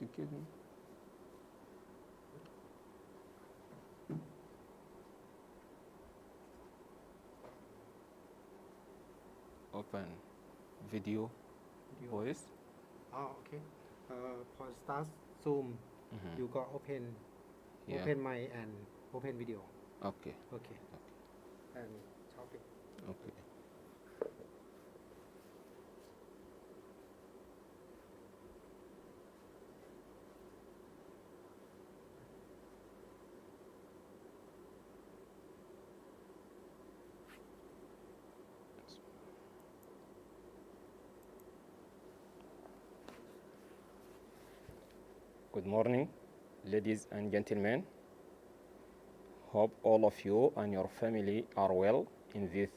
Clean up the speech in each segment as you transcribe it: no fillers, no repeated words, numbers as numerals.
Excuse me. Open video, voice. Okay. For start Zoom, you got Yeah. open mic and open video. Okay. Okay. And topic. Okay. Good morning, ladies and gentlemen. Hope all of you and your family are well in this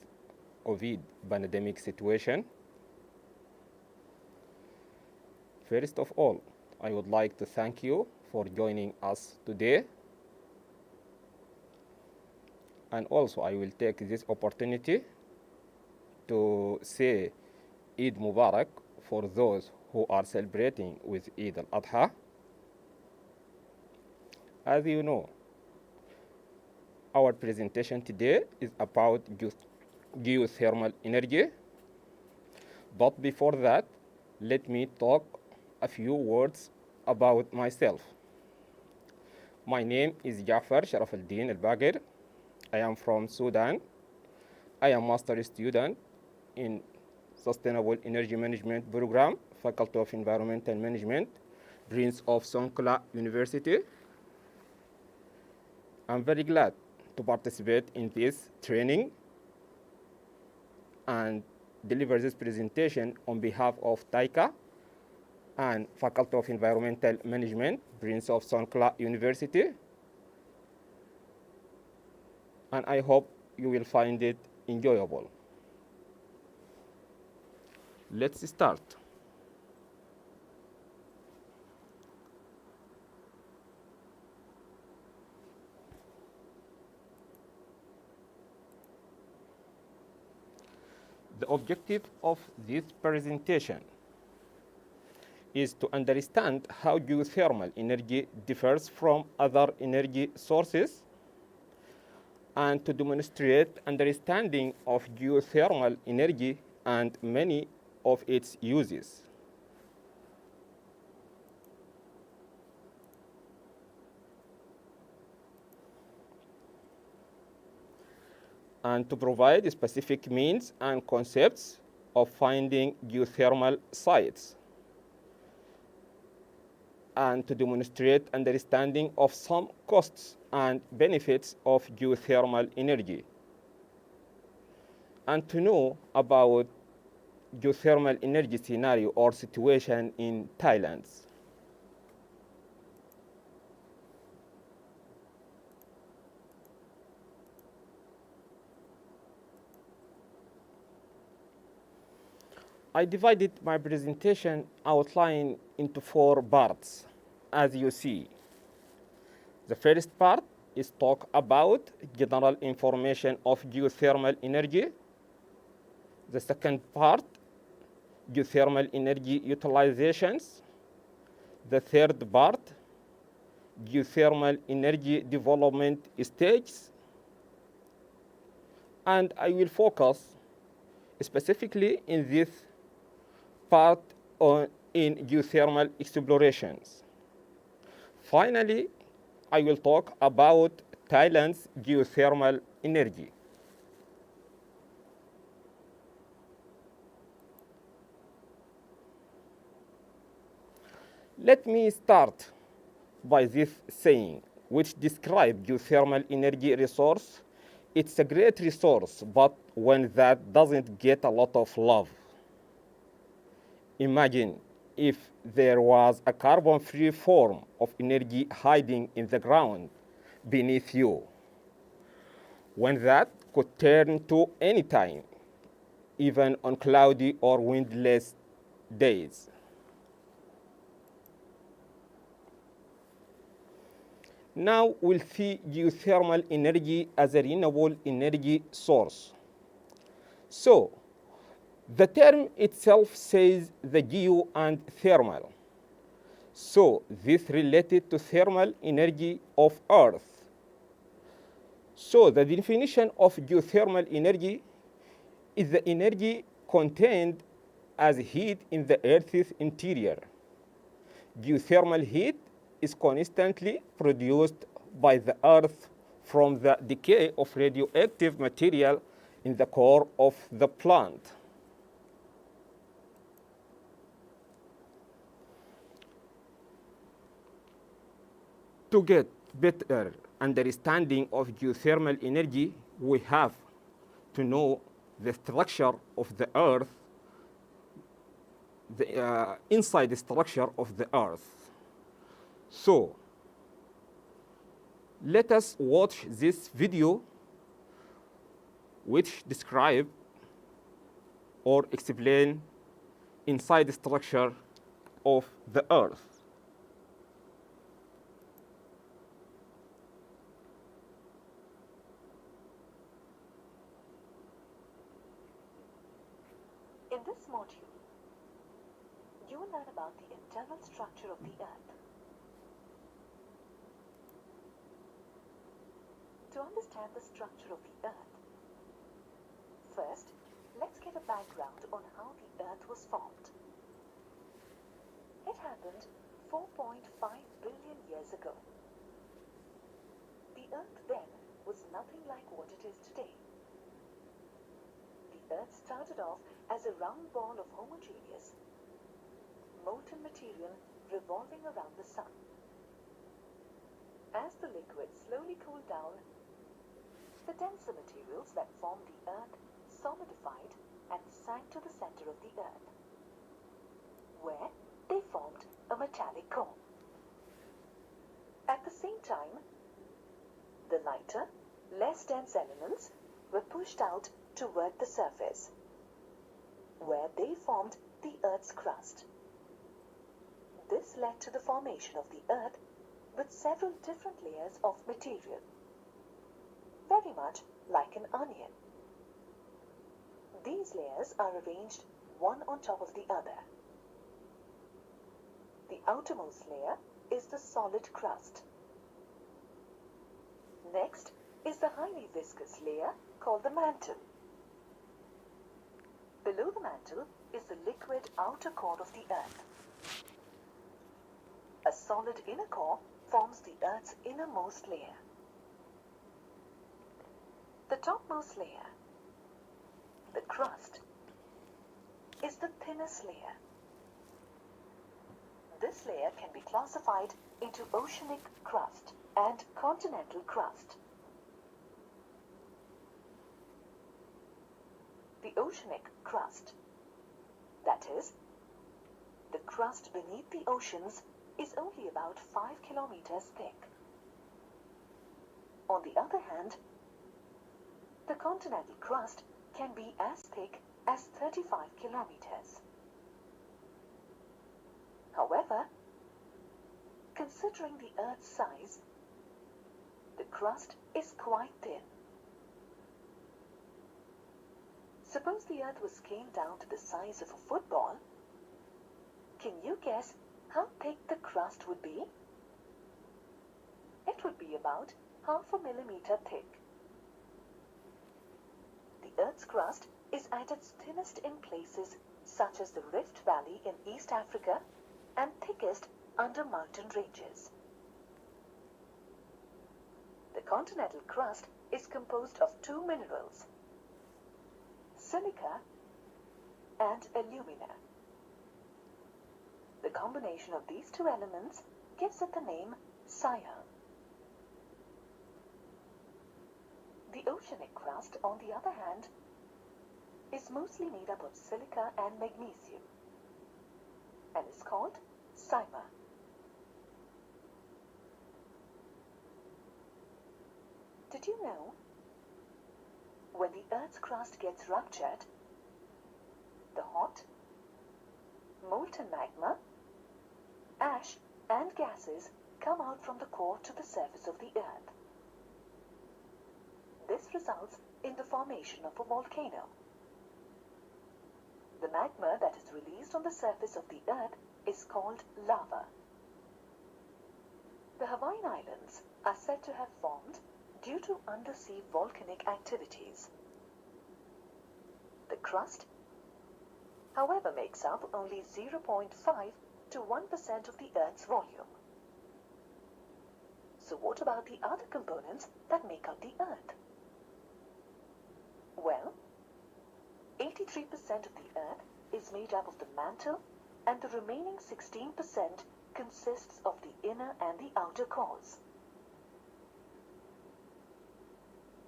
COVID pandemic situation. First of all, I would like to thank you for joining us today. And also, I will take this opportunity to say Eid Mubarak for those who are celebrating with Eid al-Adha. As you know, our presentation today is about geothermal energy. But before that, let me talk a few words about myself. My name is Jafar Sharaf al-Din al-Bagir. I am from Sudan. I am master student in Sustainable Energy Management Program, Faculty of Environmental Management, Prince of Songkla University. I'm very glad to participate in this training and deliver this presentation on behalf of TAICA and Faculty of Environmental Management, Prince of Songkla University. And I hope you will find it enjoyable. Let's start. The objective of this presentation is to understand how geothermal energy differs from other energy sources and to demonstrate understanding of geothermal energy and many of its uses. And to provide specific means and concepts of finding geothermal sites, and to demonstrate understanding of some costs and benefits of geothermal energy, and to know about geothermal energy scenario or situation in Thailand. I divided my presentation outline into 4 parts, as you see. The first part is talk about general information of geothermal energy. The second part, geothermal energy utilizations. The third part, geothermal energy development stages. And I will focus specifically in this part in geothermal explorations. Finally, I will talk about Thailand's geothermal energy. Let me start by this saying, which describes geothermal energy resource. It's a great resource, but one that doesn't get a lot of love. Imagine if there was a carbon-free form of energy hiding in the ground beneath you. One that could turn to any time, even on cloudy or windless days. Now we'll see geothermal energy as a renewable energy source. So, the term itself says the geo and thermal. So this related to thermal energy of Earth. So the definition of geothermal energy is the energy contained as heat in the Earth's interior. Geothermal heat is constantly produced by the Earth from the decay of radioactive material in the core of the plant. To get better understanding of geothermal energy, we have to know the structure of the Earth, the inside structure of the Earth. So let us watch this video which describe or explain inside structure of the Earth. In this module, you will learn about the internal structure of the Earth. To understand the structure of the Earth, first, let's get a background on how the Earth was formed. It happened 4.5 billion years ago. The Earth then was nothing like what it is today. The Earth started off as a round ball of homogeneous, molten material revolving around the sun. As the liquid slowly cooled down, the denser materials that formed the Earth solidified and sank to the center of the Earth, where they formed a metallic core. At the same time, the lighter, less dense elements were pushed out toward the surface, where they formed the Earth's crust. This led to the formation of the Earth with several different layers of material, very much like an onion. These layers are arranged one on top of the other. The outermost layer is the solid crust. Next is the highly viscous layer called the mantle. Below the mantle is the liquid outer core of the Earth. A solid inner core forms the Earth's innermost layer. The topmost layer, the crust, is the thinnest layer. This layer can be classified into oceanic crust and continental crust. The oceanic crust, that is, the crust beneath the oceans, is only about 5 kilometers thick. On the other hand, the continental crust can be as thick as 35 kilometers. However, considering the Earth's size, the crust is quite thin. Suppose the Earth was scaled down to the size of a football. Can you guess how thick the crust would be? It would be about 0.5 millimeter thick. The Earth's crust is at its thinnest in places such as the Rift Valley in East Africa and thickest under mountain ranges. The continental crust is composed of two minerals, silica and alumina. The combination of these two elements gives it the name cyan. The oceanic crust, on the other hand, is mostly made up of silica and magnesium and is called Cyma. Did you know? When the Earth's crust gets ruptured, the hot, molten magma, ash and gases come out from the core to the surface of the Earth. This results in the formation of a volcano. The magma that is released on the surface of the Earth is called lava. The Hawaiian Islands are said to have formed due to undersea volcanic activities. The crust, however, makes up only 0.5 to 1% of the Earth's volume. So what about the other components that make up the Earth? Well, 83% of the Earth is made up of the mantle, and the remaining 16% consists of the inner and the outer cores.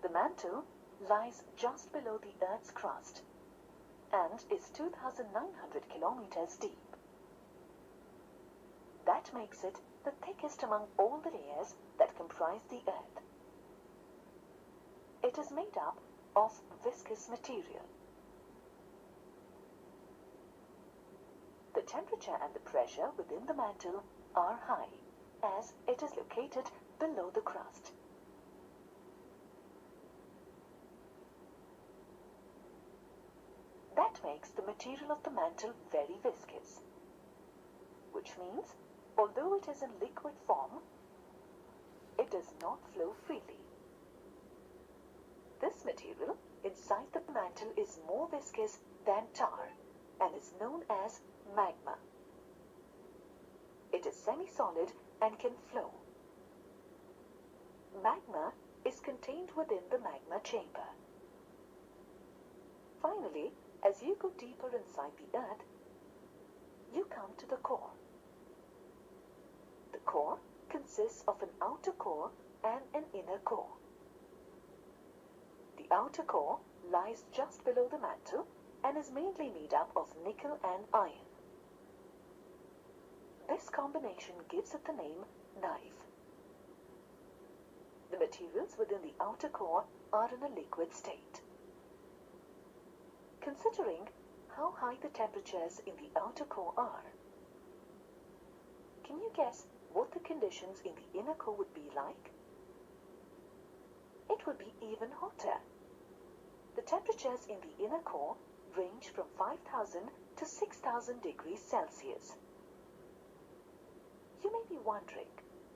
The mantle lies just below the Earth's crust and is 2,900 kilometers deep. That makes it the thickest among all the layers that comprise the Earth. It is made up of viscous material. The temperature and the pressure within the mantle are high, as it is located below the crust. That makes the material of the mantle very viscous, which means, although it is in liquid form, it does not flow freely. This material inside the mantle is more viscous than tar and is known as magma. It is semi-solid and can flow. Magma is contained within the magma chamber. Finally, as you go deeper inside the Earth, you come to the core. The core consists of an outer core and an inner core. The outer core lies just below the mantle and is mainly made up of nickel and iron. This combination gives it the name knife. The materials within the outer core are in a liquid state. Considering how high the temperatures in the outer core are, can you guess what the conditions in the inner core would be like? It would be even hotter. The temperatures in the inner core range from 5,000 to 6,000 degrees Celsius. You may be wondering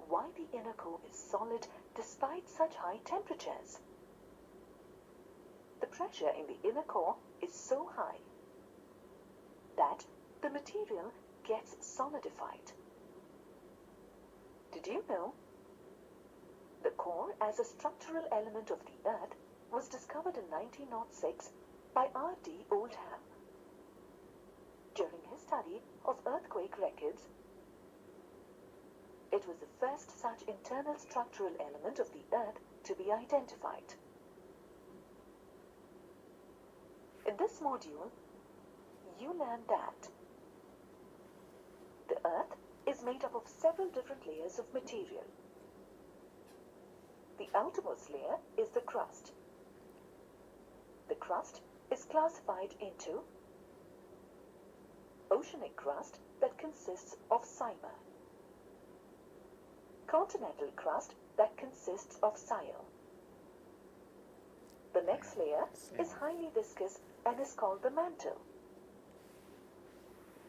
why the inner core is solid despite such high temperatures. The pressure in the inner core is so high that the material gets solidified. Did you know? The core as a structural element of the Earth was discovered in 1906 by R.D. Oldham. During his study of earthquake records, it was the first such internal structural element of the Earth to be identified. In this module, you learn that the Earth is made up of several different layers of material. The outermost layer is the crust. The crust is classified into oceanic crust that consists of Cyma, continental crust that consists of Sial. The next layer is highly viscous and is called the mantle.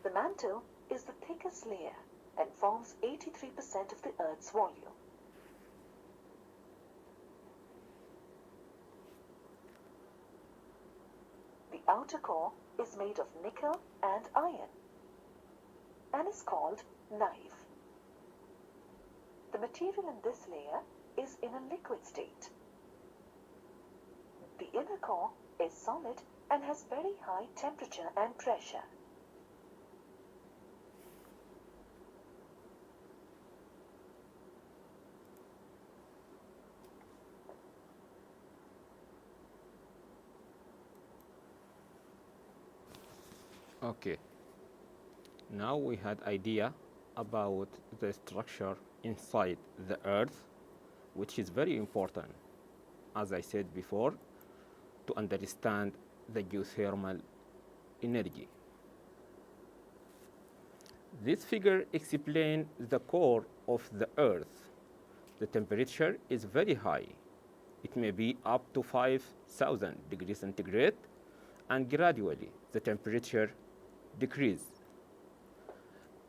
The mantle is the thickest layer and forms 83% of the Earth's volume. The outer core is made of nickel and iron and is called knife. The material in this layer is in a liquid state. The inner core is solid and has very high temperature and pressure. Okay. Now we had idea about the structure inside the Earth, which is very important, as I said before, to understand the geothermal energy. This figure explains the core of the Earth. The temperature is very high. It may be up to 5,000 degrees centigrade, and gradually the temperature decreases.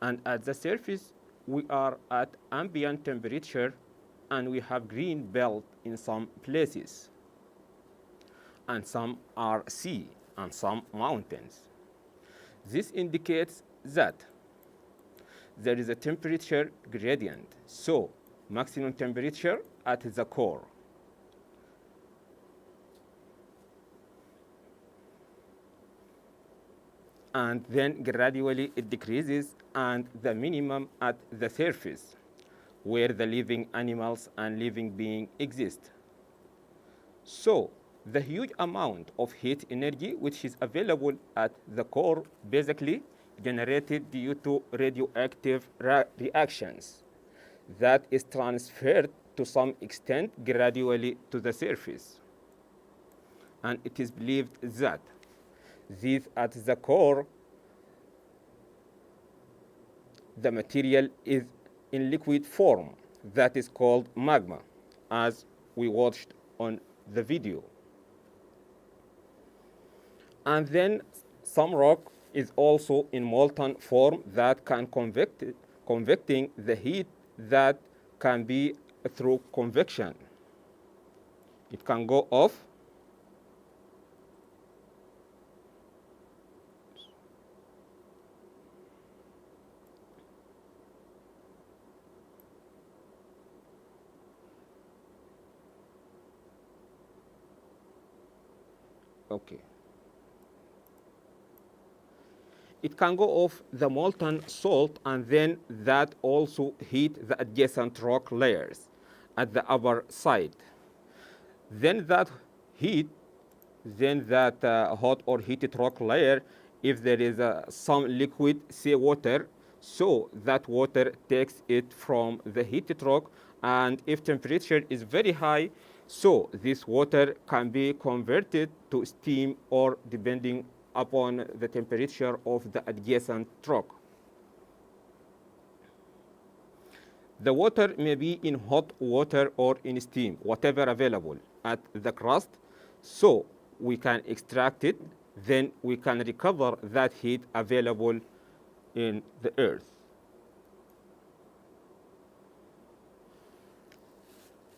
And at the surface we are at ambient temperature and we have green belt in some places, and some are sea and some mountains. This indicates that there is a temperature gradient, so maximum temperature at the core. And then gradually it decreases, and the minimum at the surface, where the living animals and living beings exist. So the huge amount of heat energy which is available at the core basically generated due to radioactive reactions that is transferred to some extent gradually to the surface. And it is believed that this at the core, the material is in liquid form that is called magma, as we watched on the video. And then some rock is also in molten form that can convecting the heat that can be through convection. It can go off. Okay. It can go off the molten salt, and then that also heat the adjacent rock layers at the upper side. Then that heat, then that hot or heated rock layer, if there is some liquid, say water, so that water takes it from the heated rock, and if temperature is very high, so this water can be converted to steam or depending upon the temperature of the adjacent rock. The water may be in hot water or in steam, whatever available at the crust, so we can extract it, then we can recover that heat available in the earth.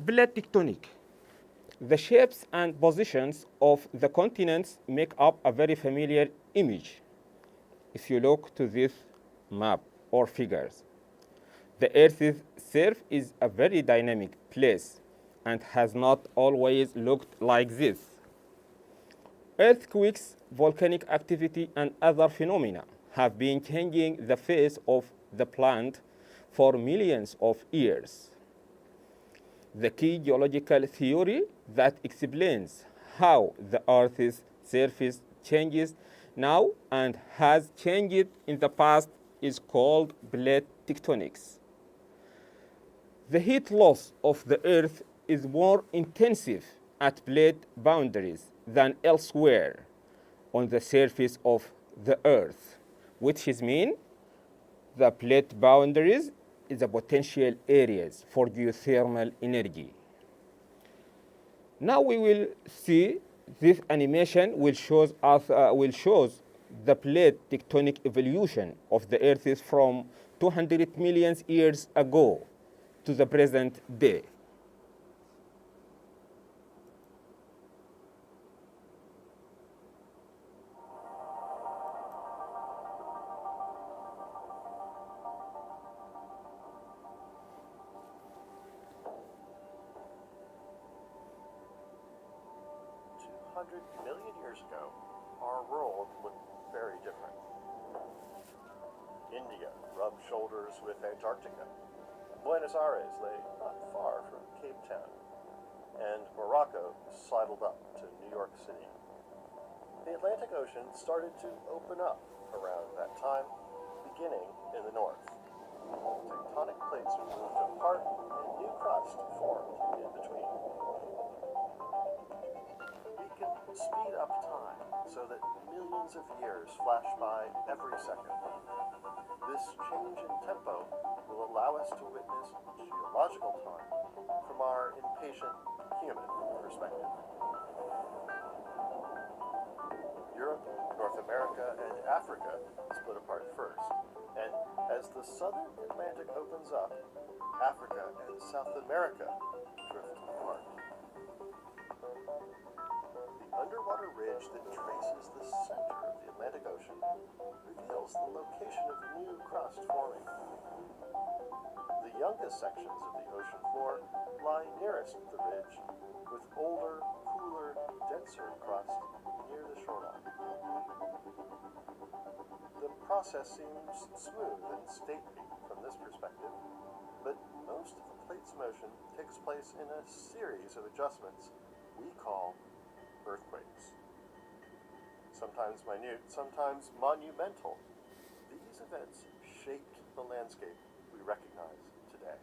Plate tectonic. The shapes and positions of the continents make up a very familiar image if you look to this map or figures. The Earth's surface is a very dynamic place and has not always looked like this. Earthquakes, volcanic activity, and other phenomena have been changing the face of the planet for millions of years. The key geological theory that explains how the Earth's surface changes now and has changed in the past is called plate tectonics. The heat loss of the Earth is more intensive at plate boundaries than elsewhere on the surface of the Earth, which is mean the plate boundaries is the potential areas for geothermal energy. Now we will see this animation will shows the plate tectonic evolution of the Earth from 200 million years ago to the present day. Million years ago, our world looked very different. India rubbed shoulders with Antarctica. Buenos Aires lay not far from Cape Town, and Morocco sidled up to New York City. The Atlantic Ocean started to open up around that time, beginning in the north. Tectonic plates moved apart and new crust formed in between. We can speed up time so that millions of years flash by every second. This change in tempo will allow us to witness geological time from our impatient human perspective. Europe, North America, and Africa split apart first. And as the southern Atlantic opens up, Africa and South America drift apart. The underwater ridge that traces the center of the Atlantic Ocean reveals the location of new crust forming. The youngest sections of the ocean floor lie nearest the ridge, with older, cooler, denser crust near the shoreline. The process seems smooth and stately from this perspective, but most of the plate's motion takes place in a series of adjustments we call earthquakes. Sometimes minute, sometimes monumental, these events shaped the landscape we recognize today.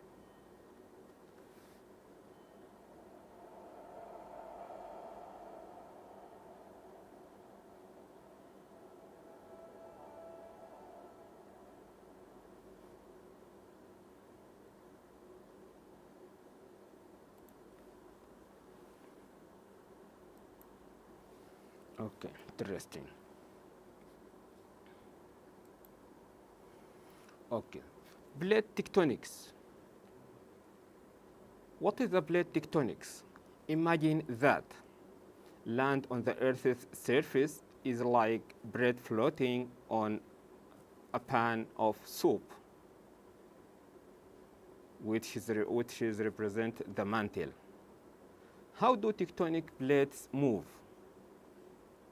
Okay, interesting. Okay, plate tectonics. What is the plate tectonics? Imagine that land on the Earth's surface is like bread floating on a pan of soup, which is represent the mantle. How do tectonic plates move?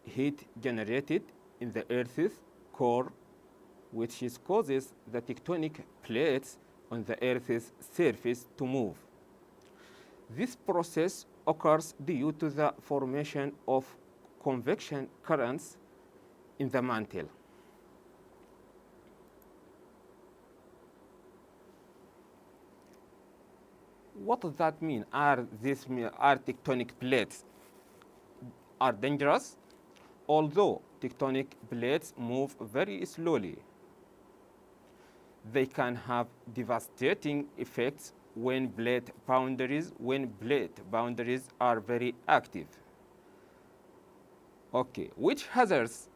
Heat generated in the Earth's core, which causes the tectonic plates on the Earth's surface to move. This process occurs due to the formation of convection currents in the mantle. What does that mean? Are tectonic plates are dangerous? Although tectonic plates move very slowly, they can have devastating effects when plate boundaries are very active. Okay, which hazards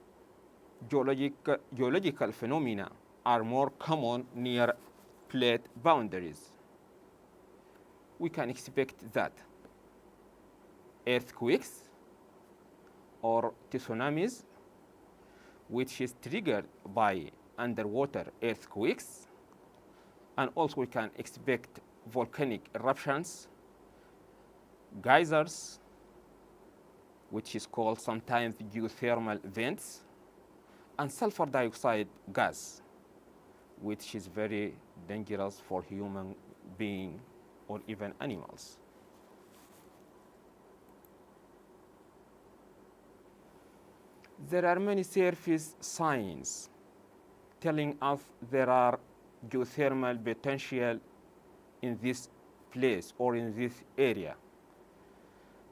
geological phenomena are more common near plate boundaries? We can expect that earthquakes or tsunamis, which is triggered by underwater earthquakes, and also we can expect volcanic eruptions, geysers, which is called sometimes geothermal vents, and sulfur dioxide gas, which is very dangerous for human beings or even animals. There are many surface signs telling us there are geothermal potential in this place or in this area.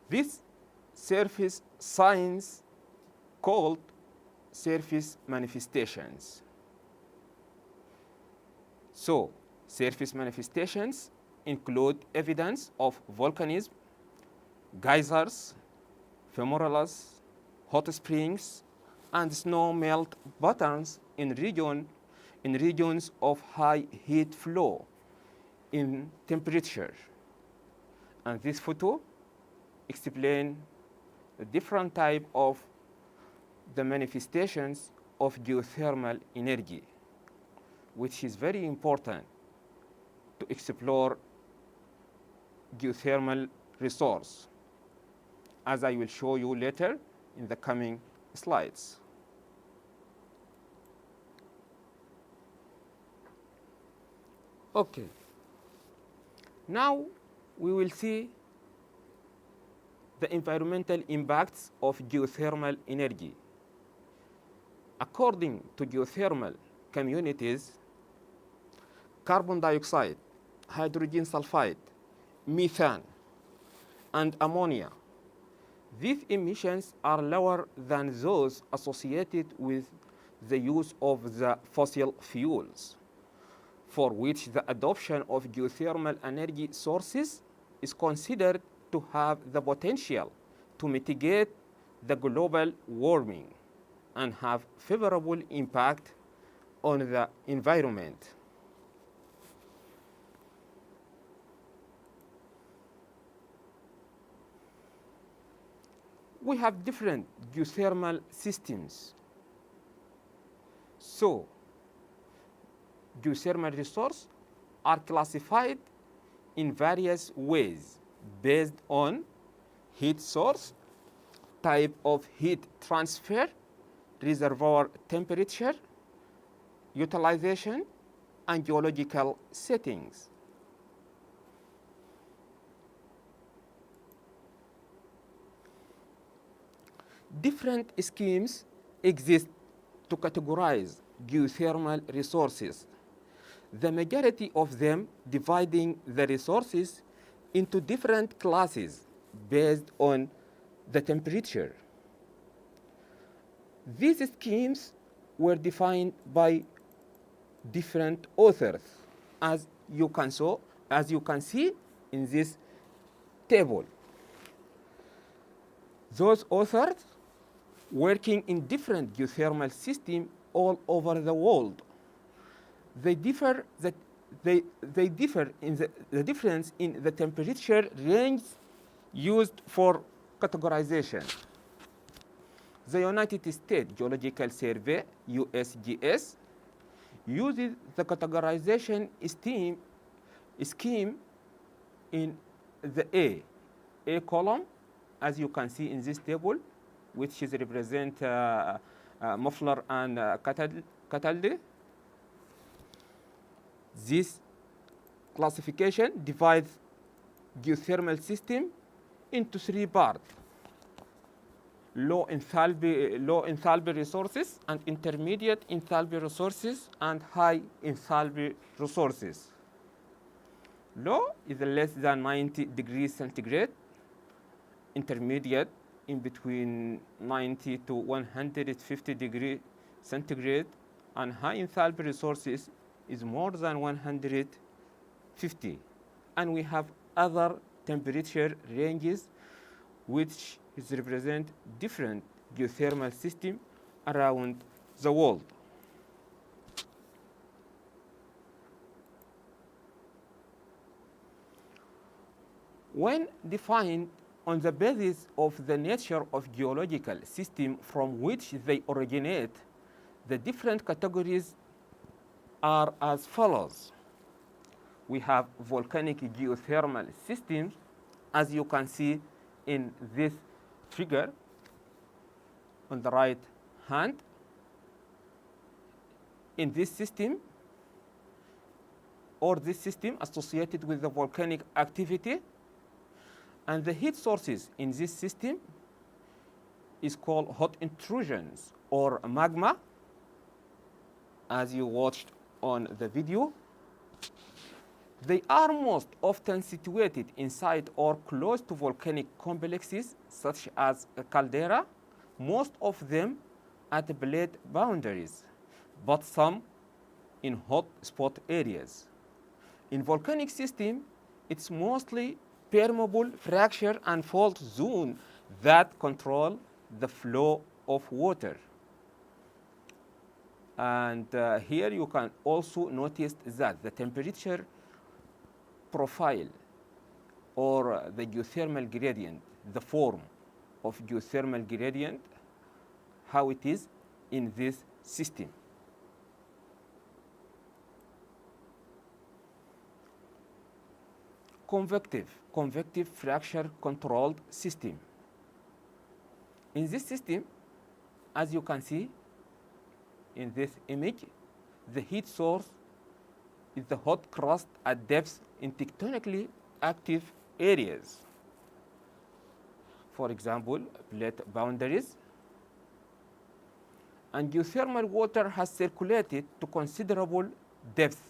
These surface signs called surface manifestations. So, surface manifestations include evidence of volcanism, geysers, fumarolas, hot springs, and snow melt patterns in regions of high heat flow in temperature. And this photo explains the different type of the manifestations of geothermal energy, which is very important to explore geothermal resource, as I will show you later in the coming slides. Okay. Now we will see the environmental impacts of geothermal energy. According to geothermal communities, carbon dioxide, hydrogen sulfide, methane, and ammonia, these emissions are lower than those associated with the use of the fossil fuels, for which the adoption of geothermal energy sources is considered to have the potential to mitigate the global warming and have favorable impact on the environment. We have different geothermal systems. So, geothermal resources are classified in various ways based on heat source, type of heat transfer, reservoir temperature, utilization, and geological settings. Different schemes exist to categorize geothermal resources, the majority of them dividing the resources into different classes based on the temperature. These schemes were defined by different authors, as you can see in this table. Those authors working in different geothermal systems all over the world. They differ in the difference in the temperature range used for categorization. The United States Geological Survey, USGS, uses the categorization scheme in the A column, as you can see in this table, which is represent Muffler and Cataldi. This classification divides geothermal system into three parts: low enthalpy resources, and intermediate enthalpy resources, and high enthalpy resources. Low is less than 90 degrees centigrade, intermediate in between 90 to 150 degrees centigrade, and high enthalpy resources is more than 150. And we have other temperature ranges which represent different geothermal systems around the world. When defined on the basis of the nature of geological system from which they originate, the different categories are as follows. We have volcanic geothermal systems, as you can see in this figure on the right hand. In this system, or this system associated with the volcanic activity, and the heat sources in this system is called hot intrusions or magma, as you watched on the video. They are most often situated inside or close to volcanic complexes such as a caldera, most of them at plate boundaries, but some in hot spot areas. In volcanic system, it's mostly permeable fracture and fault zone that control the flow of water. And here you can also notice that the temperature profile or the geothermal gradient, the form of geothermal gradient, how it is in this system. Convective fracture controlled system. In this system, as you can see in this image, the heat source is the hot crust at depths in tectonically active areas. For example, plate boundaries. And geothermal water has circulated to considerable depth,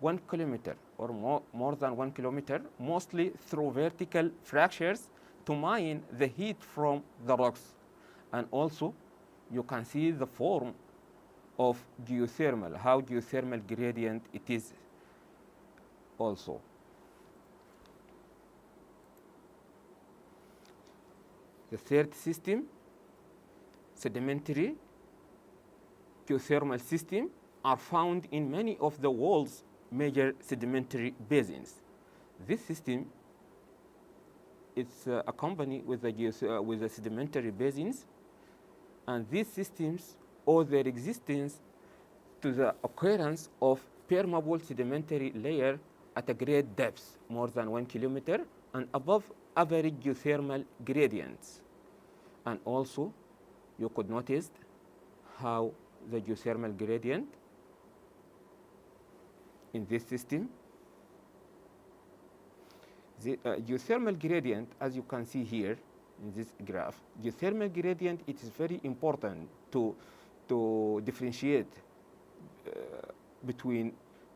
1 kilometer or more than 1 kilometer, mostly through vertical fractures to mine the heat from the rocks. And also, you can see the form of geothermal, how geothermal gradient it is also. The third system, sedimentary geothermal systems are found in many of the world's major sedimentary basins. This system is accompanied with the sedimentary basins, and these systems owe their existence to the occurrence of permeable sedimentary layer at a great depth, more than 1 kilometer, and above average geothermal gradients. And also, you could notice how the geothermal gradient in this system. The geothermal gradient, as you can see here in this graph, geothermal gradient, it is very important to differentiate between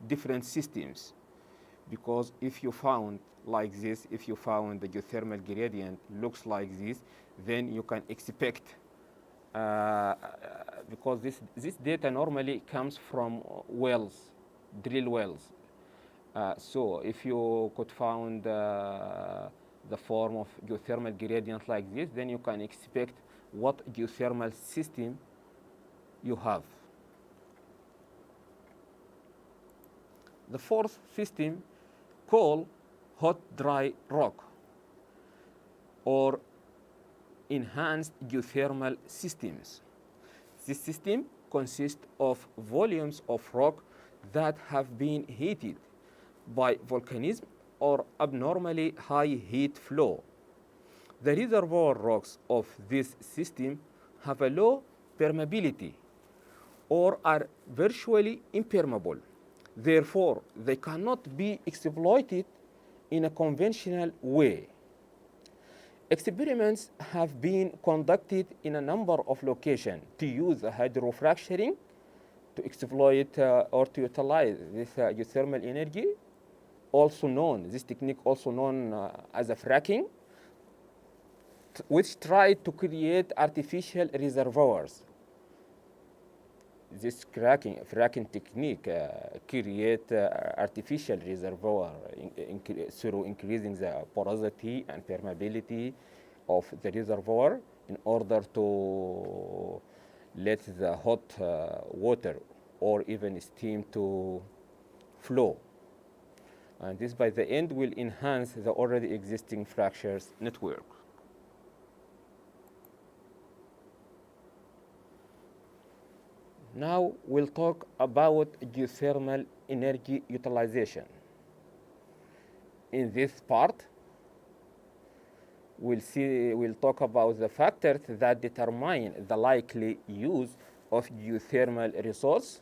different systems, because if you found like this, if you found the geothermal gradient looks like this, then you can expect, because this data normally comes from wells, drill wells. So if you could find the form of geothermal gradient like this, then you can expect what geothermal system you have. The fourth system called hot dry rock or enhanced geothermal systems. This system consists of volumes of rock that have been heated by volcanism or abnormally high heat flow. The reservoir rocks of this system have a low permeability or are virtually impermeable. Therefore, they cannot be exploited in a conventional way. Experiments have been conducted in a number of locations to use hydrofracturing to exploit or to utilize this geothermal energy, this technique also known as a fracking, which tried to create artificial reservoirs. This fracking technique create artificial reservoir through increasing the porosity and permeability of the reservoir in order to let the hot water or even steam to flow. And this, by the end, will enhance the already existing fractures network. Now we'll talk about geothermal energy utilization. In this part, we'll talk about the factors that determine the likely use of geothermal resource,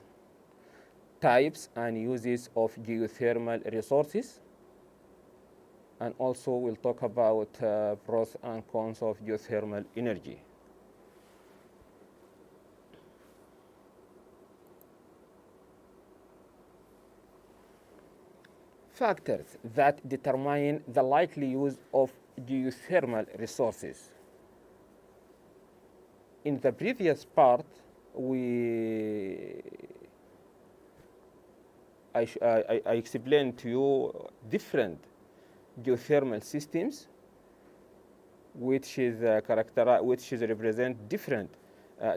types and uses of geothermal resources, and also we'll talk about pros and cons of geothermal energy. Factors that determine the likely use of geothermal resources. In the previous part, I explained to you different geothermal systems, which represent different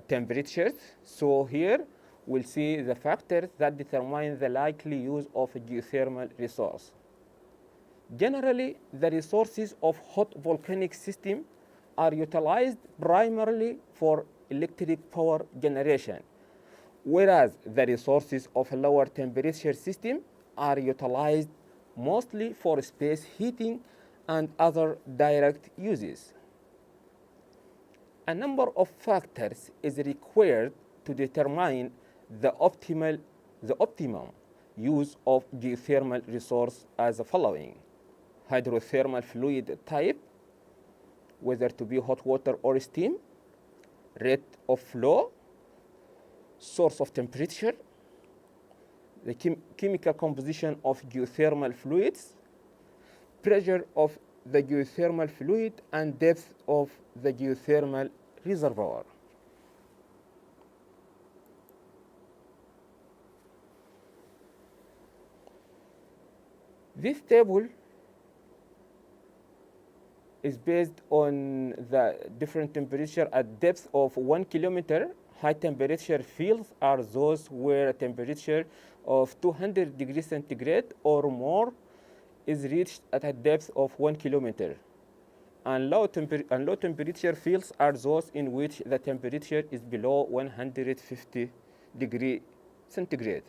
temperatures. So here we'll see the factors that determine the likely use of a geothermal resource. Generally, the resources of hot volcanic system are utilized primarily for electric power generation, whereas the resources of a lower temperature system are utilized mostly for space heating and other direct uses. A number of factors is required to determine the optimum use of geothermal resource as the following: hydrothermal fluid type, whether to be hot water or steam, rate of flow, source of temperature, the chemical composition of geothermal fluids, pressure of the geothermal fluid, and depth of the geothermal reservoir. This table is based on the different temperature at depth of 1 kilometer, high temperature fields are those where a temperature of 200 degrees centigrade or more is reached at a depth of 1 kilometer. And low temperature fields are those in which the temperature is below 150 degree centigrade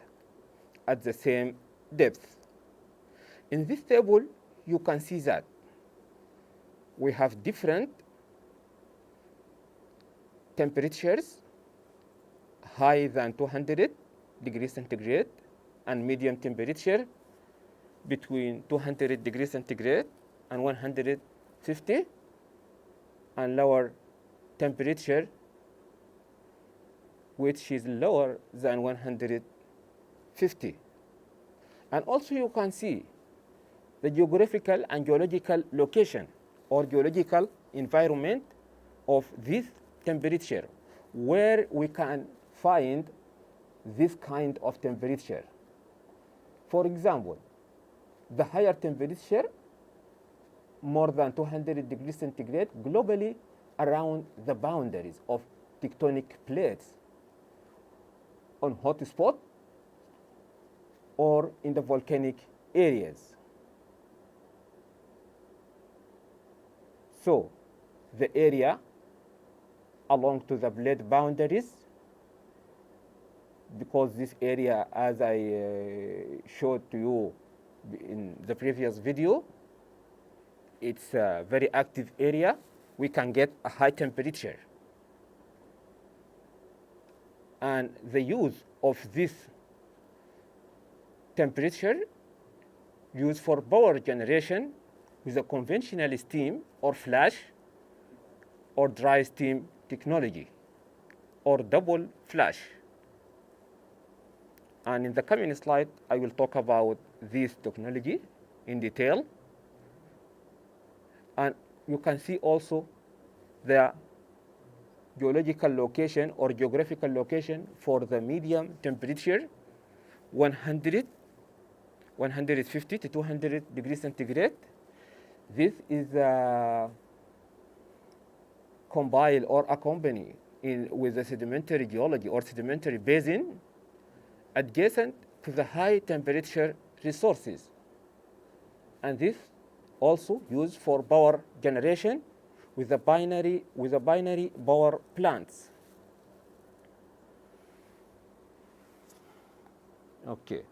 at the same depth. In this table, you can see that we have different temperatures, high than 200 degrees centigrade, and medium temperature between 200 degrees centigrade and 150, and lower temperature which is lower than 150. And also you can see the geographical and geological location or geological environment of this temperature, where we can find this kind of temperature. For example, the higher temperature, more than 200 degrees centigrade, globally around the boundaries of tectonic plates on hot spot or in the volcanic areas. So the area along to the plate boundaries, because this area, as I showed to you in the previous video, it's a very active area, we can get a high temperature. And the use of this temperature used for power generation with a conventional steam or flash or dry steam technology or double flash. And in the coming slide, I will talk about this technology in detail. And you can see also the geological location or geographical location for the medium temperature, 150 to 200 degrees centigrade. This is combined or accompanied with the sedimentary geology or sedimentary basin adjacent to the high temperature resources. And this also used for power generation with the binary power plants. Okay.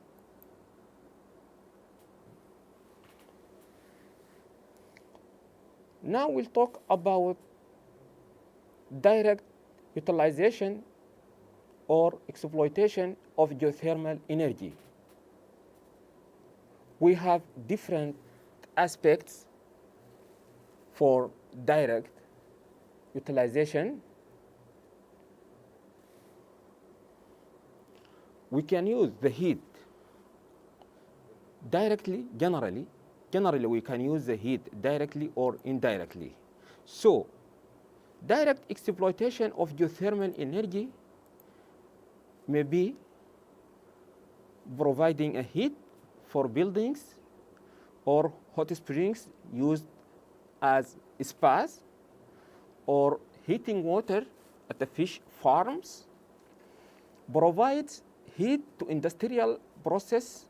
Now we'll talk about direct utilization or exploitation of geothermal energy. We have different aspects for direct utilization. We can use the heat directly, generally we can use the heat directly or indirectly. So direct exploitation of geothermal energy may be providing a heat for buildings or hot springs used as spas, or heating water at the fish farms, provides heat to industrial process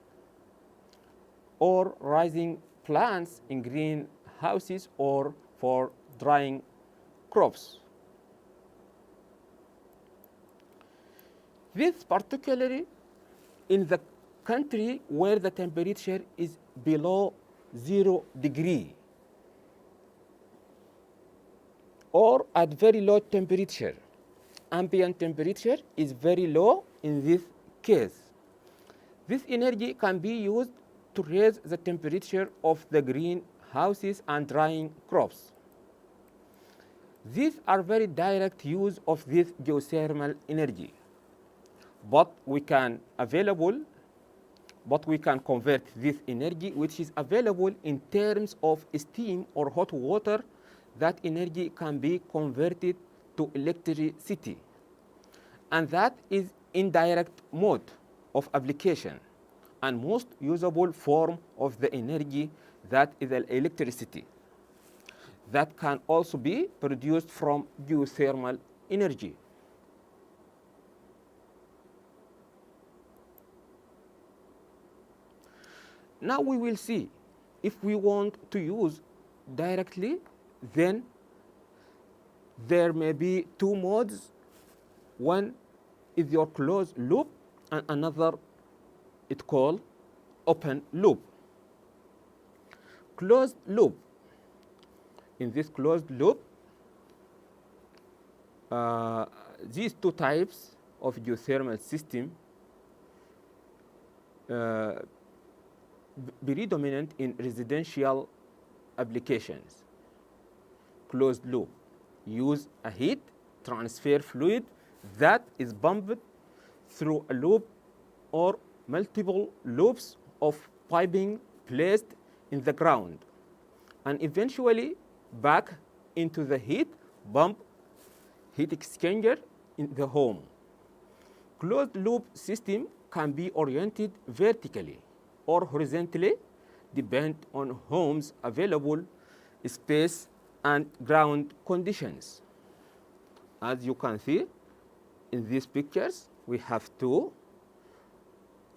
or rising plants in greenhouses or for drying crops. This particularly in the country where the temperature is below 0 degree or at very low temperature. Ambient temperature is very low in this case. This energy can be used to raise the temperature of the greenhouses and drying crops. These are very direct use of this geothermal energy. But we can convert this energy which is available in terms of steam or hot water. That energy can be converted to electricity. And that is indirect mode of application and most usable form of the energy, that is electricity. That can also be produced from geothermal energy. Now we will see if we want to use directly, then there may be two modes. One is your closed loop, and another it's called open loop. Closed loop. In this closed loop, these two types of geothermal system predominant in residential applications. Closed loop use a heat transfer fluid that is pumped through a loop or multiple loops of piping placed in the ground and eventually back into the heat pump heat exchanger in the home. Closed loop system can be oriented vertically or horizontally, depend on home's available space and ground conditions. As you can see in these pictures, we have two.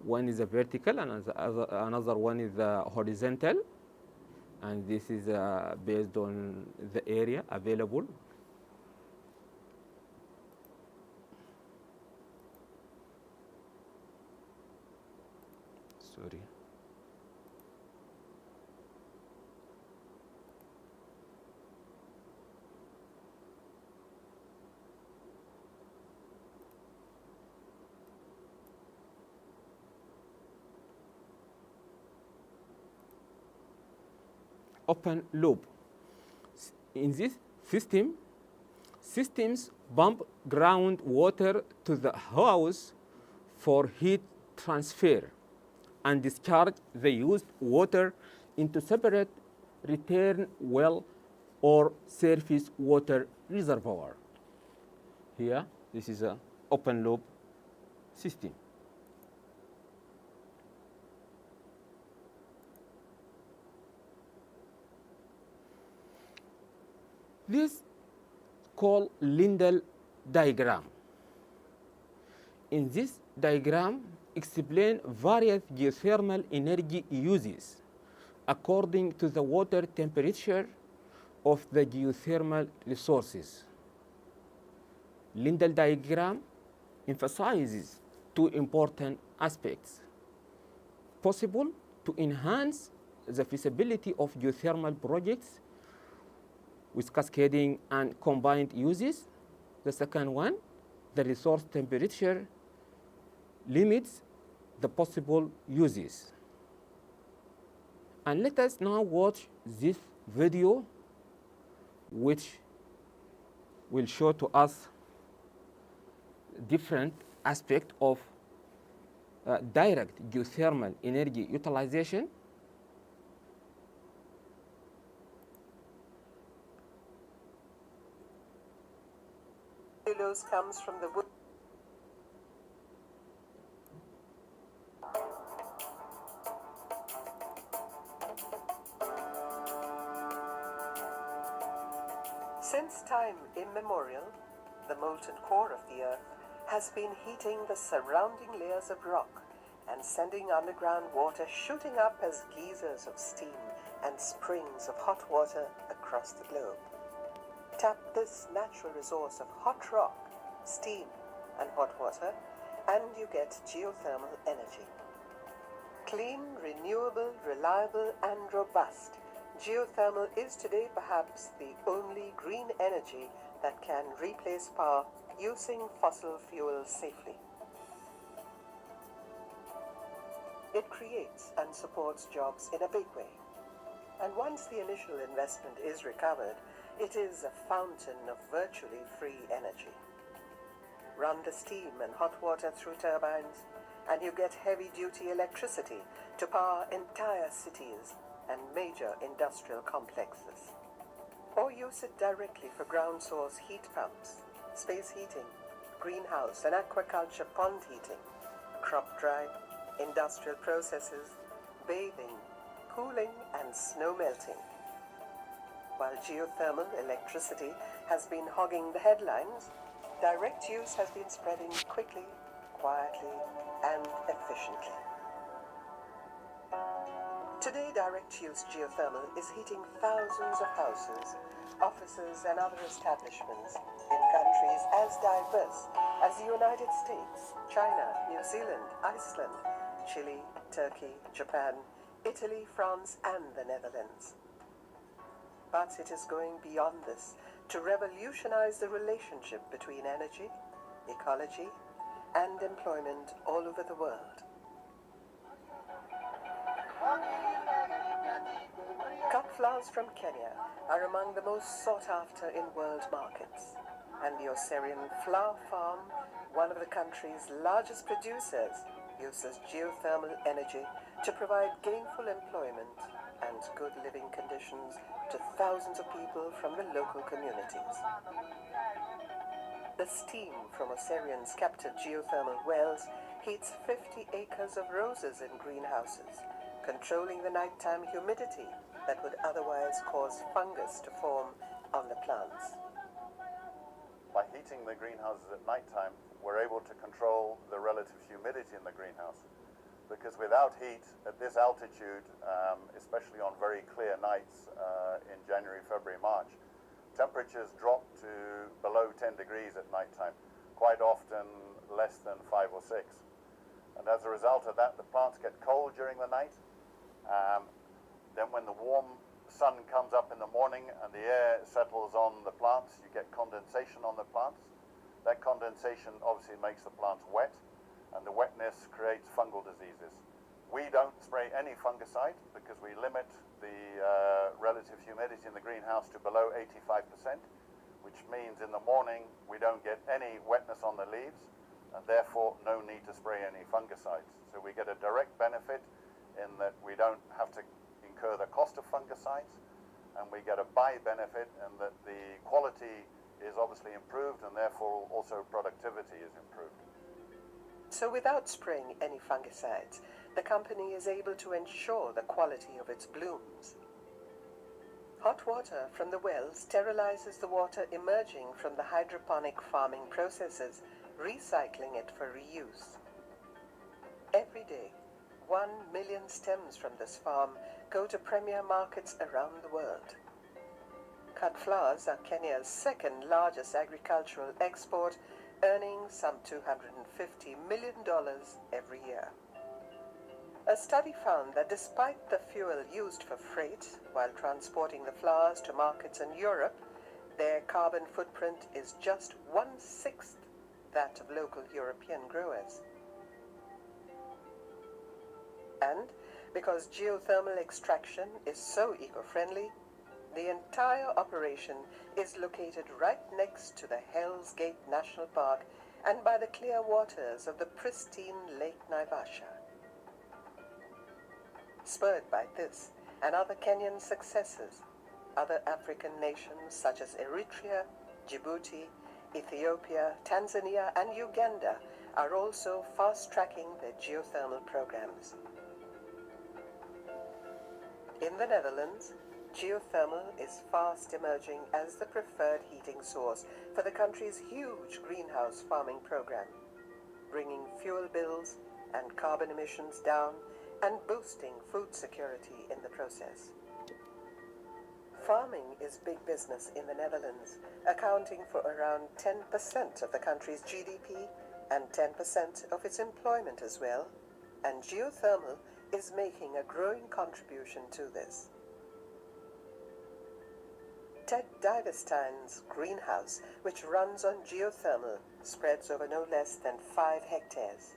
One is a vertical and another one is a horizontal, and this is based on the area available. Sorry. Open loop. In this system, systems pump groundwater to the house for heat transfer and discharge the used water into separate return well or surface water reservoir. Here, this is an open loop system. This called Lindell diagram. In this diagram, explain various geothermal energy uses according to the water temperature of the geothermal resources. Lindell diagram emphasizes two important aspects: possible to enhance the feasibility of geothermal projects with cascading and combined uses. The second one, the resource temperature limits the possible uses. And let us now watch this video, which will show to us different aspects of direct geothermal energy utilization. Cellulose comes from the wood. Since time immemorial, the molten core of the earth has been heating the surrounding layers of rock and sending underground water shooting up as geysers of steam and springs of hot water across the globe. Tap this natural resource of hot rock, steam, and hot water, and you get geothermal energy. Clean, renewable, reliable, and robust, geothermal is today perhaps the only green energy that can replace power using fossil fuels safely. It creates and supports jobs in a big way. And once the initial investment is recovered, it is a fountain of virtually free energy. Run the steam and hot water through turbines, and you get heavy-duty electricity to power entire cities and major industrial complexes. Or use it directly for ground source heat pumps, space heating, greenhouse and aquaculture pond heating, crop dry, industrial processes, bathing, cooling and snow melting. While geothermal electricity has been hogging the headlines, direct use has been spreading quickly, quietly, and efficiently. Today, direct-use geothermal is heating thousands of houses, offices, and other establishments in countries as diverse as the United States, China, New Zealand, Iceland, Chile, Turkey, Japan, Italy, France, and the Netherlands. But it is going beyond this to revolutionize the relationship between energy, ecology, and employment all over the world. Cut flowers from Kenya are among the most sought after in world markets, and the Oserian Flower Farm, one of the country's largest producers, uses geothermal energy to provide gainful employment and good living conditions to thousands of people from the local communities. The steam from Oserian's captured geothermal wells heats 50 acres of roses in greenhouses, controlling the nighttime humidity that would otherwise cause fungus to form on the plants. By heating the greenhouses at nighttime, we're able to control the relative humidity in the greenhouse. Because without heat at this altitude, especially on very clear nights in January, February, March, temperatures drop to below 10 degrees at nighttime, quite often less than 5 or 6. And as a result of that, the plants get cold during the night. Then when the warm sun comes up in the morning and the air settles on the plants, you get condensation on the plants. That condensation obviously makes the plants wet, and the wetness creates fungal diseases. We don't spray any fungicide because we limit the relative humidity in the greenhouse to below 85%, which means in the morning we don't get any wetness on the leaves, and therefore no need to spray any fungicides. So we get a direct benefit in that we don't have to incur the cost of fungicides, and we get a by-benefit in that the quality is obviously improved, and therefore also productivity is improved. So without spraying any fungicides, the company is able to ensure the quality of its blooms. Hot water from the well sterilizes the water emerging from the hydroponic farming processes, recycling it for reuse. Every day, 1 million stems from this farm go to premier markets around the world. Cut flowers are Kenya's second largest agricultural export, earning some $250 million every year. A study found that despite the fuel used for freight while transporting the flowers to markets in Europe, their carbon footprint is just 1/6 that of local European growers. And because geothermal extraction is so eco-friendly, the entire operation is located right next to the Hell's Gate National Park and by the clear waters of the pristine Lake Naivasha. Spurred by this and other Kenyan successes, other African nations such as Eritrea, Djibouti, Ethiopia, Tanzania, and Uganda are also fast-tracking their geothermal programs. In the Netherlands, geothermal is fast emerging as the preferred heating source for the country's huge greenhouse farming program, bringing fuel bills and carbon emissions down and boosting food security in the process. Farming is big business in the Netherlands, accounting for around 10% of the country's GDP and 10% of its employment as well, and geothermal is making a growing contribution to this. Ted Divestein's greenhouse, which runs on geothermal, spreads over no less than 5 hectares.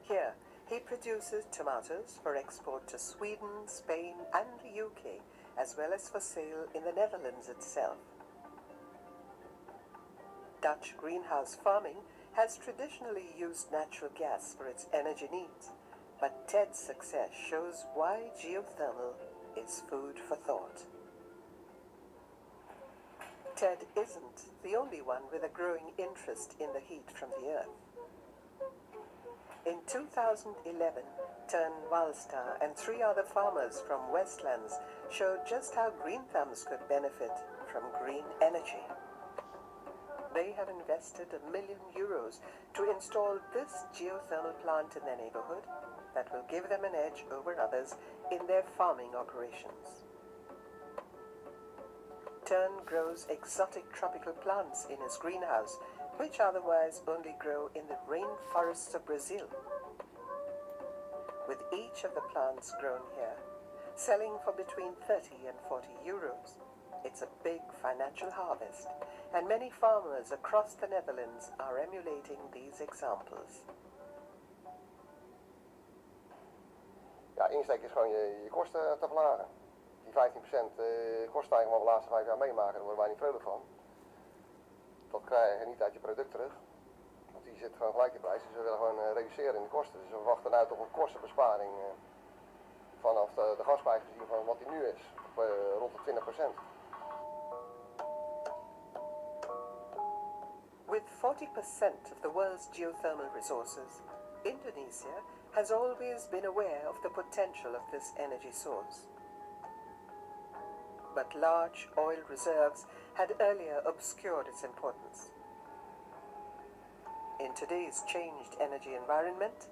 Here, he produces tomatoes for export to Sweden, Spain, and the UK, as well as for sale in the Netherlands itself. Dutch greenhouse farming has traditionally used natural gas for its energy needs, but Ted's success shows why geothermal is food for thought. Ted isn't the only one with a growing interest in the heat from the earth. In 2011, Tern Walstar and 3 other farmers from Westlands showed just how green thumbs could benefit from green energy. They have invested €1 million to install this geothermal plant in their neighborhood, that will give them an edge over others in their farming operations. Tern grows exotic tropical plants in his greenhouse, which otherwise only grow in the rainforests of Brazil. With each of the plants grown here, selling for between 30 and 40 euros, it's a big financial harvest, and many farmers across the Netherlands are emulating these examples. Ja, insteek is gewoon je kosten te verlagen. Die 15% kostenstijging wat we de laatste 5 jaar meemaken, daar worden wij niet vrolijk van. Dat krijg je niet uit je product terug. Want die zit gewoon gelijk in prijs. Dus we willen gewoon reduceren in de kosten. Dus we wachten uit op een kostenbesparing vanaf de gasprijs gezien van wat die nu is. Op rond de 20%. With 40% of the world's geothermal resources, Indonesia has always been aware of the potential of this energy source. But large oil reserves had earlier obscured its importance. In today's changed energy environment,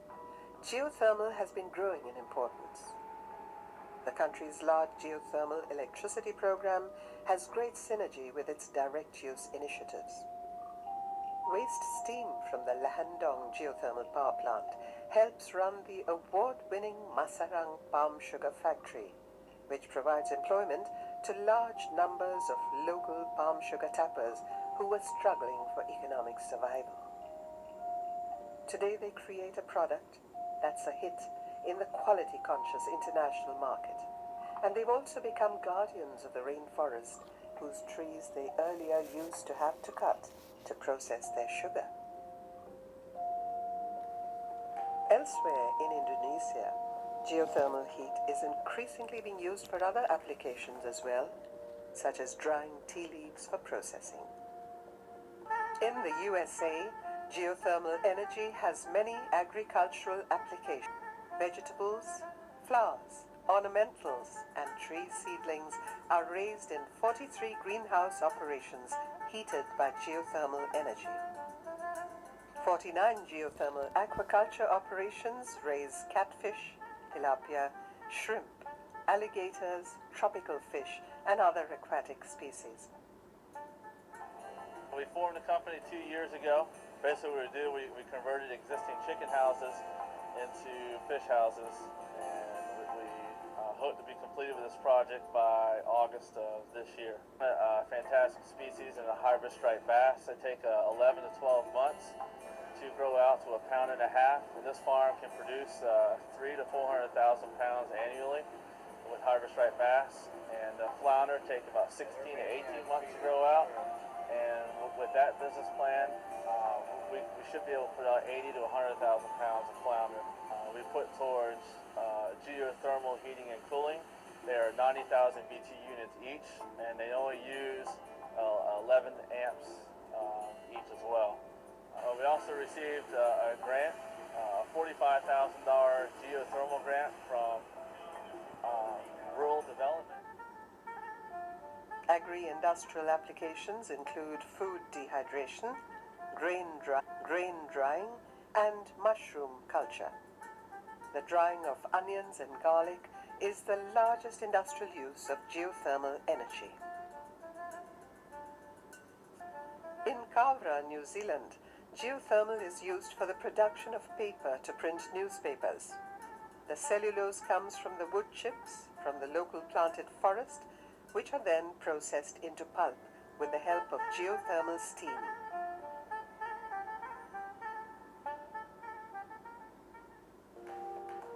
geothermal has been growing in importance. The country's large geothermal electricity program has great synergy with its direct use initiatives. Waste steam from the Lahandong geothermal power plant helps run the award-winning Masarang palm sugar factory, which provides employment to large numbers of local palm sugar tappers who were struggling for economic survival. Today they create a product that's a hit in the quality-conscious international market, and they've also become guardians of the rainforest, whose trees they earlier used to have to cut to process their sugar. Elsewhere in Indonesia, geothermal heat is increasingly being used for other applications as well, such as drying tea leaves for processing. In the USA, geothermal energy has many agricultural applications. Vegetables, flowers, ornamentals, and tree seedlings are raised in 43 greenhouse operations heated by geothermal energy. 49 geothermal aquaculture operations raise catfish, tilapia, shrimp, alligators, tropical fish, and other aquatic species. We formed the company 2 years ago. Basically what we do, we converted existing chicken houses into fish houses, and we hope to be completed with this project by August of this year. A fantastic species in a hybrid striped bass. They take 11 to 12 months to grow out to 1.5 pounds, and this farm can produce 300,000 to 400,000 pounds annually with hybrid striped bass, and flounder take about 16 to 18 months to grow out. And with that business plan, we should be able to put out 80 to 100,000 pounds of flounder. We put towards geothermal heating and cooling. They are 90,000 BT units each, and they only use 11 amps each as well. We also received a grant, a $45,000 geothermal grant from Rural Development. Agri-industrial applications include food dehydration, grain drying, and mushroom culture. The drying of onions and garlic is the largest industrial use of geothermal energy. In Cowra, New Zealand, geothermal is used for the production of paper to print newspapers. The cellulose comes from the wood chips from the local planted forest, which are then processed into pulp with the help of geothermal steam.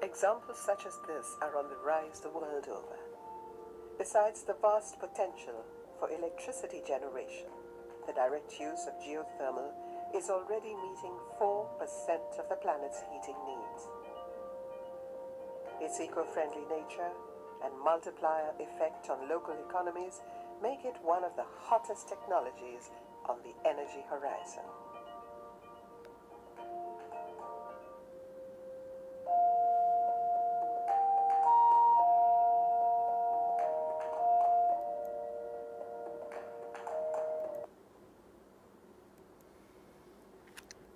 Examples such as this are on the rise the world over. Besides the vast potential for electricity generation, the direct use of geothermal is already meeting 4% of the planet's heating needs. Its eco-friendly nature and multiplier effect on local economies make it one of the hottest technologies on the energy horizon.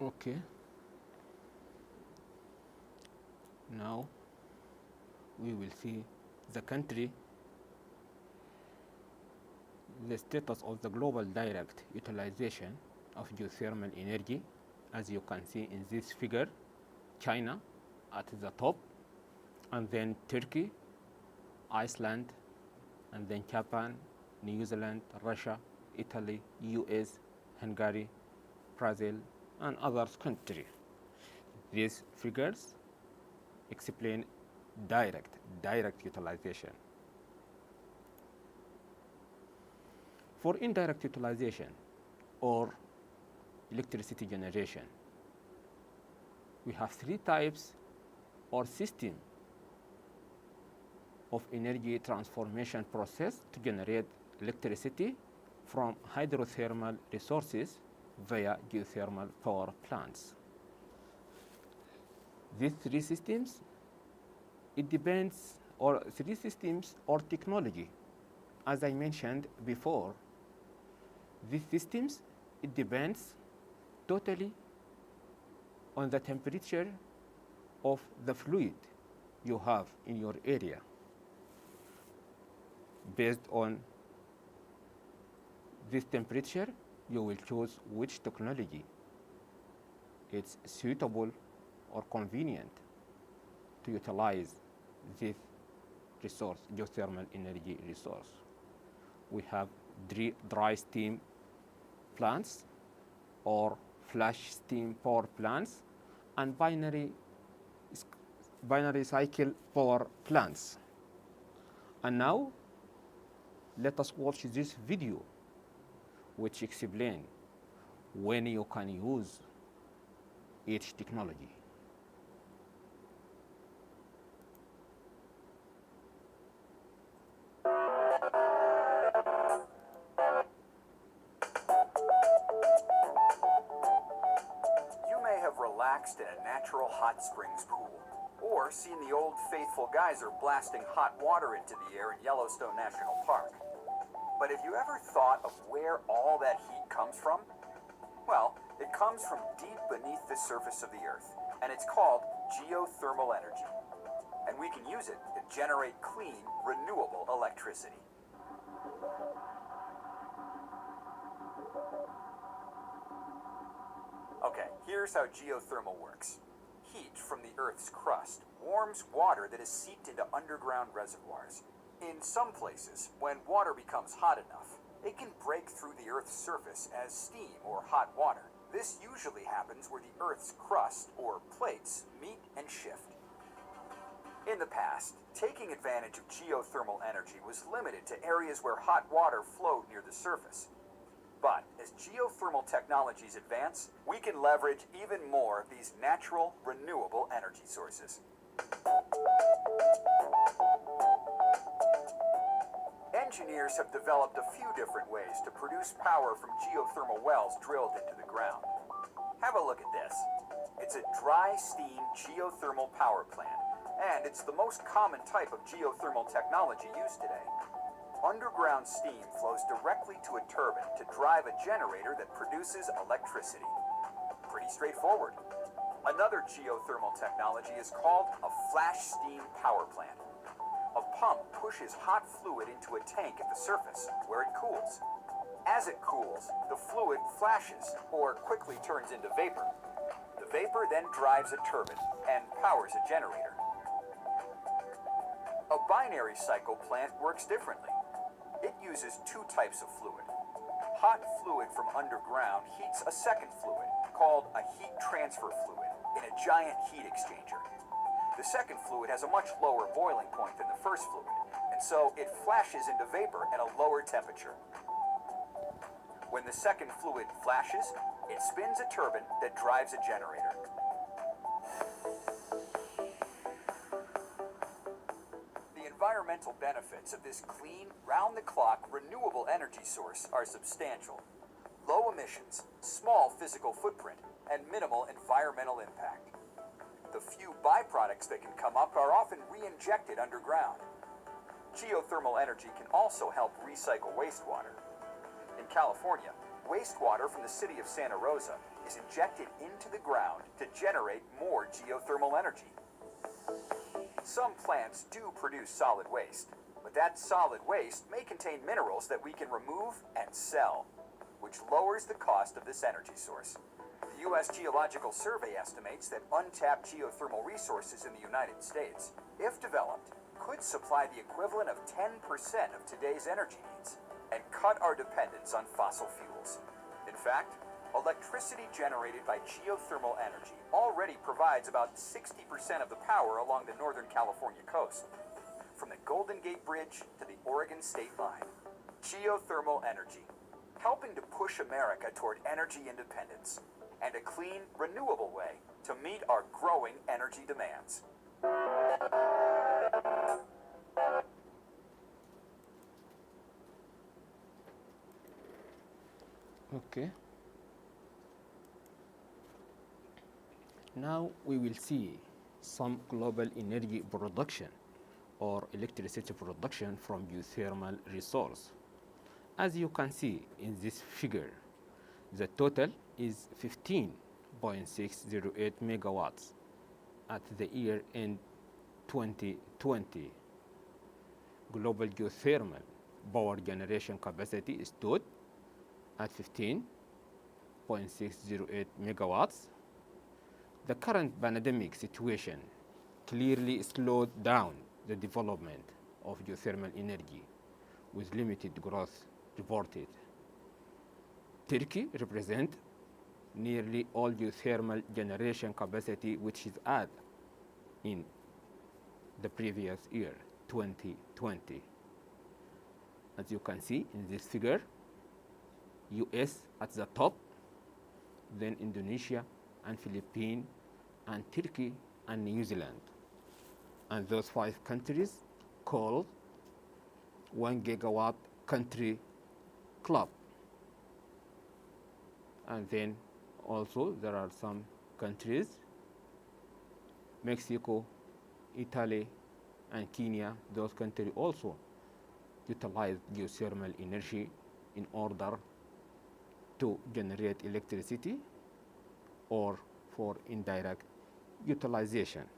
Okay. Now we will see the country, the status of the global direct utilization of geothermal energy. As you can see in this figure, China at the top, and then Turkey, Iceland, and then Japan, New Zealand, Russia, Italy, US, Hungary, Brazil, and other countries. These figures explain direct utilization. For indirect utilization or electricity generation, we have three types or system of energy transformation process to generate electricity from hydrothermal resources via geothermal power plants. These three systems, it depends, or three systems or technology. As I mentioned before, these systems, it depends totally on the temperature of the fluid you have in your area. Based on this temperature, you will choose which technology it's suitable or convenient to utilize this resource, geothermal energy resource. We have dry steam plants or flash steam power plants and binary cycle power plants. And now let us watch this video which explain when you can use each technology. You may have relaxed in a natural hot springs pool, or seen the old faithful geyser blasting hot water into the air in Yellowstone National Park. But have you ever thought of where all that heat comes from? Well, it comes from deep beneath the surface of the Earth, and it's called geothermal energy. And we can use it to generate clean, renewable electricity. Okay, here's how geothermal works. Heat from the Earth's crust warms water that is seeped into underground reservoirs. In some places, when water becomes hot enough, it can break through the Earth's surface as steam or hot water. This usually happens where the Earth's crust, or plates, meet and shift. In the past, taking advantage of geothermal energy was limited to areas where hot water flowed near the surface. But as geothermal technologies advance, we can leverage even more of these natural, renewable energy sources. Engineers have developed a few different ways to produce power from geothermal wells drilled into the ground. Have a look at this. It's a dry steam geothermal power plant, and it's the most common type of geothermal technology used today. Underground steam flows directly to a turbine to drive a generator that produces electricity. Pretty straightforward. Another geothermal technology is called a flash steam power plant. A pump pushes hot fluid into a tank at the surface, where it cools. As it cools, the fluid flashes, or quickly turns into vapor. The vapor then drives a turbine and powers a generator. A binary cycle plant works differently. It uses two types of fluid. Hot fluid from underground heats a second fluid, called a heat transfer fluid, in a giant heat exchanger. The second fluid has a much lower boiling point than the first fluid, and so it flashes into vapor at a lower temperature. When the second fluid flashes, it spins a turbine that drives a generator. The environmental benefits of this clean, round-the-clock, renewable energy source are substantial. Low emissions, small physical footprint, and minimal environmental impact. The few byproducts that can come up are often re-injected underground. Geothermal energy can also help recycle wastewater. In California, wastewater from the city of Santa Rosa is injected into the ground to generate more geothermal energy. Some plants do produce solid waste, but that solid waste may contain minerals that we can remove and sell, which lowers the cost of this energy source. The U.S. Geological Survey estimates that untapped geothermal resources in the United States, if developed, could supply the equivalent of 10% of today's energy needs and cut our dependence on fossil fuels. In fact, electricity generated by geothermal energy already provides about 60% of the power along the Northern California coast, from the Golden Gate Bridge to the Oregon state line. Geothermal energy, helping to push America toward energy independence and a clean, renewable way to meet our growing energy demands. Okay. Now we will see some global energy production or electricity production from geothermal resource. As you can see in this figure, the total is 15.608 megawatts at the year end 2020. Global geothermal power generation capacity stood at 15.608 megawatts. The current pandemic situation clearly slowed down the development of geothermal energy, with limited growth reported. Turkey represents nearly all geothermal generation capacity which is added in the previous year, 2020. As you can see in this figure, US at the top, then Indonesia and Philippines and Turkey and New Zealand. And those 5 countries called 1 gigawatt country club. And then also there are some countries, Mexico, Italy, and Kenya. Those countries also utilize geothermal energy in order to generate electricity or for indirect utilization.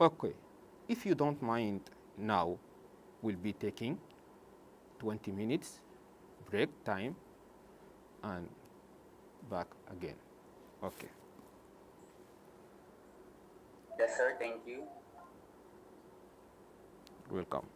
Okay, if you don't mind, now we'll be taking 20 minutes break time and back again. Okay. Yes, sir. Thank you. Welcome.